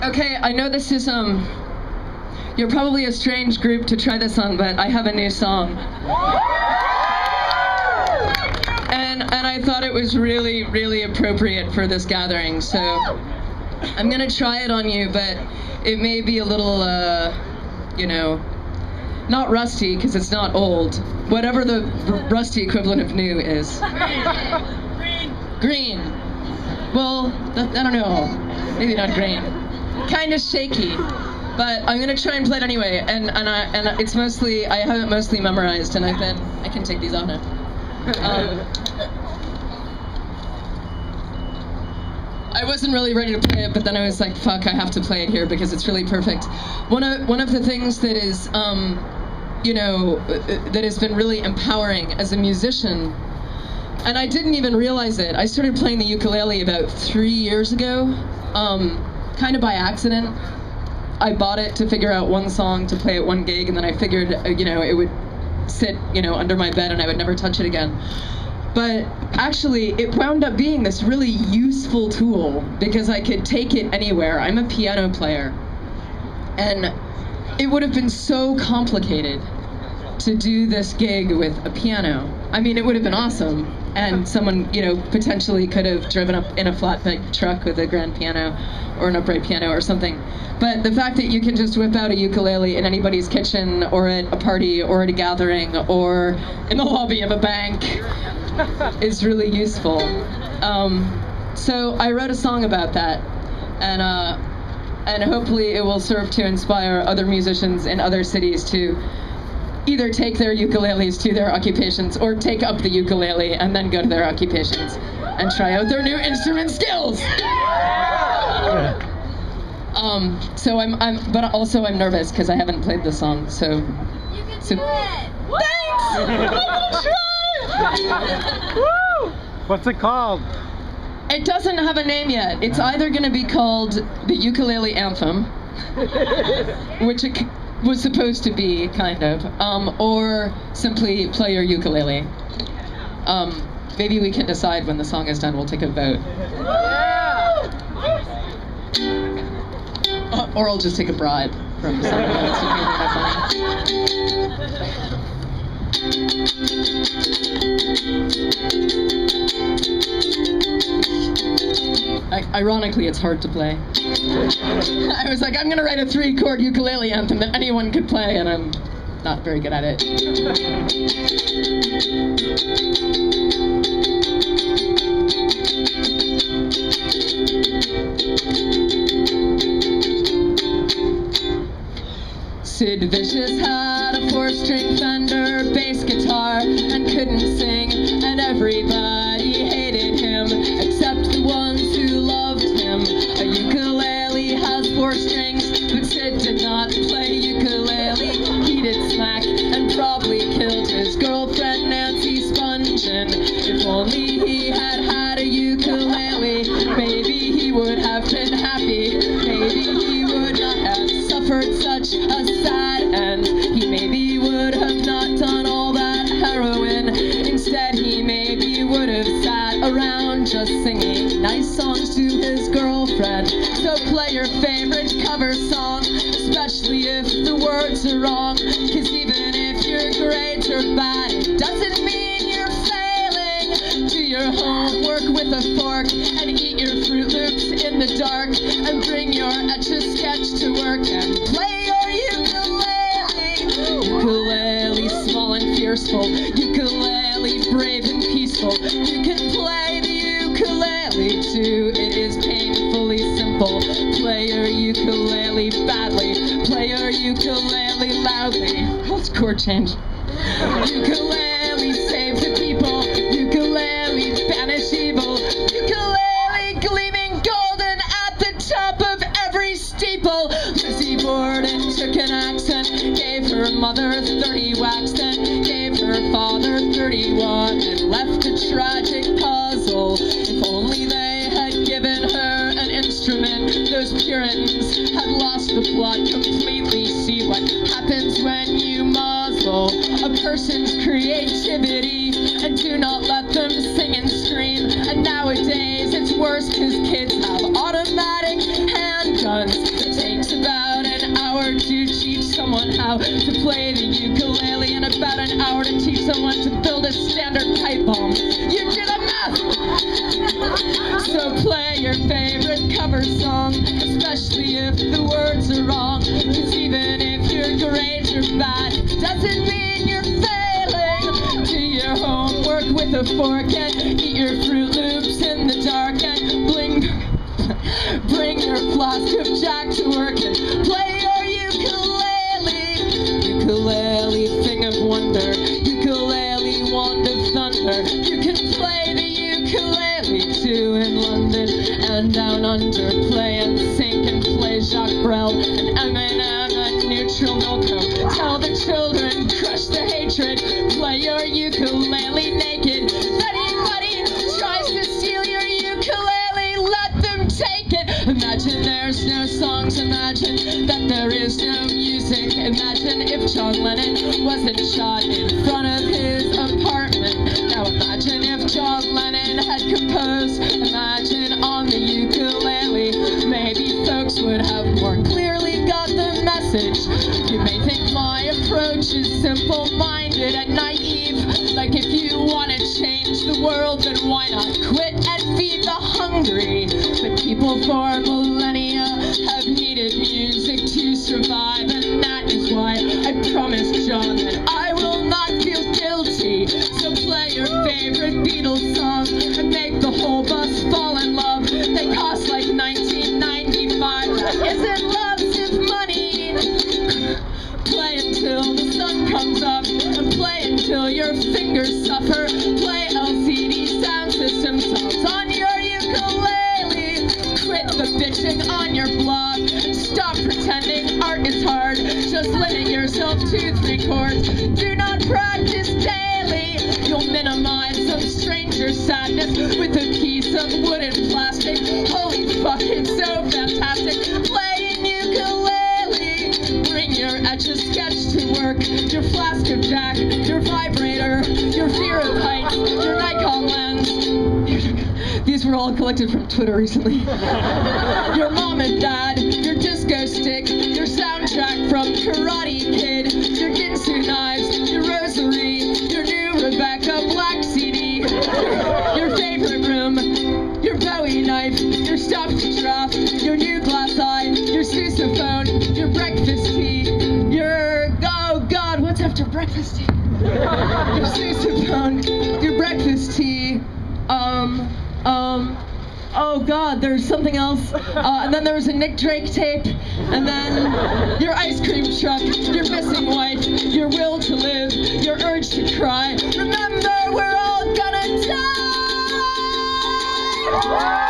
Okay, I know this is, you're probably a strange group to try this on, but I have a new song. And I thought it was really, really appropriate for this gathering, so I'm gonna try it on you, but it may be a little, you know, not rusty, because it's not old. Whatever the rusty equivalent of new is. Green. Well, I don't know. Maybe not green. Kind of shaky. But I'm gonna try and play it anyway. And it's mostly, I have it mostly memorized, and I can take these off now. I wasn't really ready to play it, but then I was like, fuck, I have to play it here because it's really perfect. One of the things that is, you know, that has been really empowering as a musician, and I didn't even realize it. I started playing the ukulele about 3 years ago, kind of by accident. I bought it to figure out one song to play at one gig, and then I figured, you know, it would sit, you know, under my bed and I would never touch it again. But actually, it wound up being this really useful tool because I could take it anywhere. I'm a piano player, and it would have been so complicated to do this gig with a piano. I mean, it would have been awesome, and someone, you know, potentially could have driven up in a flatbed truck with a grand piano or an upright piano or something. But the fact that you can just whip out a ukulele in anybody's kitchen or at a party or at a gathering or in the lobby of a bank is really useful. So I wrote a song about that, and hopefully it will serve to inspire other musicians in other cities to either take their ukuleles to their occupations or take up the ukulele and then go to their occupations and try out their new instrument skills. So but also I'm nervous because I haven't played the song, so. You can do it! Thanks! I'm gonna try! Woo! What's it called? It doesn't have a name yet. It's either gonna be called the Ukelele Anthem, which it was supposed to be, kind of, or simply Play Your Ukulele. Maybe we can decide when the song is done. We'll take a vote. Or I'll just take a bribe from someone else who can make that funny. Ironically, it's hard to play. I was like, I'm going to write a 3-chord ukulele anthem that anyone could play, and I'm not very good at it. Sid Vicious had a 4-string Fender bass guitar and couldn't sing, and everybody hated him except the ones who loved him. A ukulele has 4 strings, but Sid did not play ukulele. He did smack and probably killed his girlfriend Nancy Spungen. If only he had had a ukulele, maybe he would have been happy. Maybe he would not have suffered such a sad end. He maybe would have not done all that heroin. Instead, he maybe would have sat around just singing nice songs to his girlfriend. So play your favorite cover song, especially if the words are wrong. Cause even if your grades are bad, it doesn't mean you're failing. Do your homework with a fork and eat your Fruit Loops in the dark, and bring your Etch-a-Sketch to work and play your ukulele. Ukulele, small and fearful. Ukulele, brave and peaceful. You can play the ukulele too. It is painfully simple. Play your ukulele badly. Play your ukulele loudly. What's chord change? Ukulele, save the people. Ukulele, banish evil. Ukulele, gleaming golden at the top of every steeple. Lizzie Borden took an accent, gave her mother 30 whacks, then gave her father 31, and left a tragic puzzle. If only they had given her an instrument, those Puritans had lost the plot completely. See what happens when you muzzle a person's creativity and do not let them sing and scream. And nowadays it's worse because kids have automatic handguns. the standard pipe bomb. You did enough! So play your favorite cover song, especially if the words are wrong. Cause even if your grades are bad, doesn't mean you're failing. Do your homework with a fork and eat your Fruit Loops in the dark and bring your flask of Jack to work and play your ukulele. Ukulele, thing of wonder. Ukulele, wand of thunder. You can play the ukulele too in London and down under. Play and sink and play Jacques Brel and Eminem and Neutral Milko. Tell the children, crush the hatred. Play your ukulele naked. If anybody tries to steal your ukulele, let them take it. Imagine there's no songs. Imagine that there is no music. Imagine if John Lennon wasn't shot in front of his apartment. Now imagine if John Lennon had composed Imagine on the ukulele. Maybe folks would have more clearly got the message. You may think my approach is simple-minded and naive. Like if you want to change the world, then why not quit and feed the hungry? But people for millennia have needed music to survive, and that is why I promised John that I will not feel guilty. So play your favorite Beatles song and make the whole bus fall in love. They cost like $19.95. Isn't love just money? Play until the sun comes up and play until your fingers suffer. Play LCD sound system songs on your ukulele. Quit the bitching on your blog. Stop pretending art is hard. Just limit yourself to 3 chords. Do not practice daily. You'll minimize some stranger sadness with a piece of wood and plastic. Holy fuck, it's so fantastic. Playing ukulele. Bring your Etch-a-Sketch to work. Your flask of Jack, your vibrator, your fear of heights, your Nikon lens. These were all collected from Twitter recently. Your mom and dad, your disco stick, your soundtrack from Karate Kid, your Ginsu knives, your rosary, your new Rebecca Black CD, your favorite room, your Bowie knife, your stuffed giraffe, your new glass eye, your sousaphone, your breakfast tea, your, oh God, what's after breakfast tea? Your sousaphone, your breakfast tea, oh God, there's something else, and then there was a Nick Drake tape, and then your ice cream truck, your missing wife, your will to live, your urge to cry. Remember, we're all gonna die!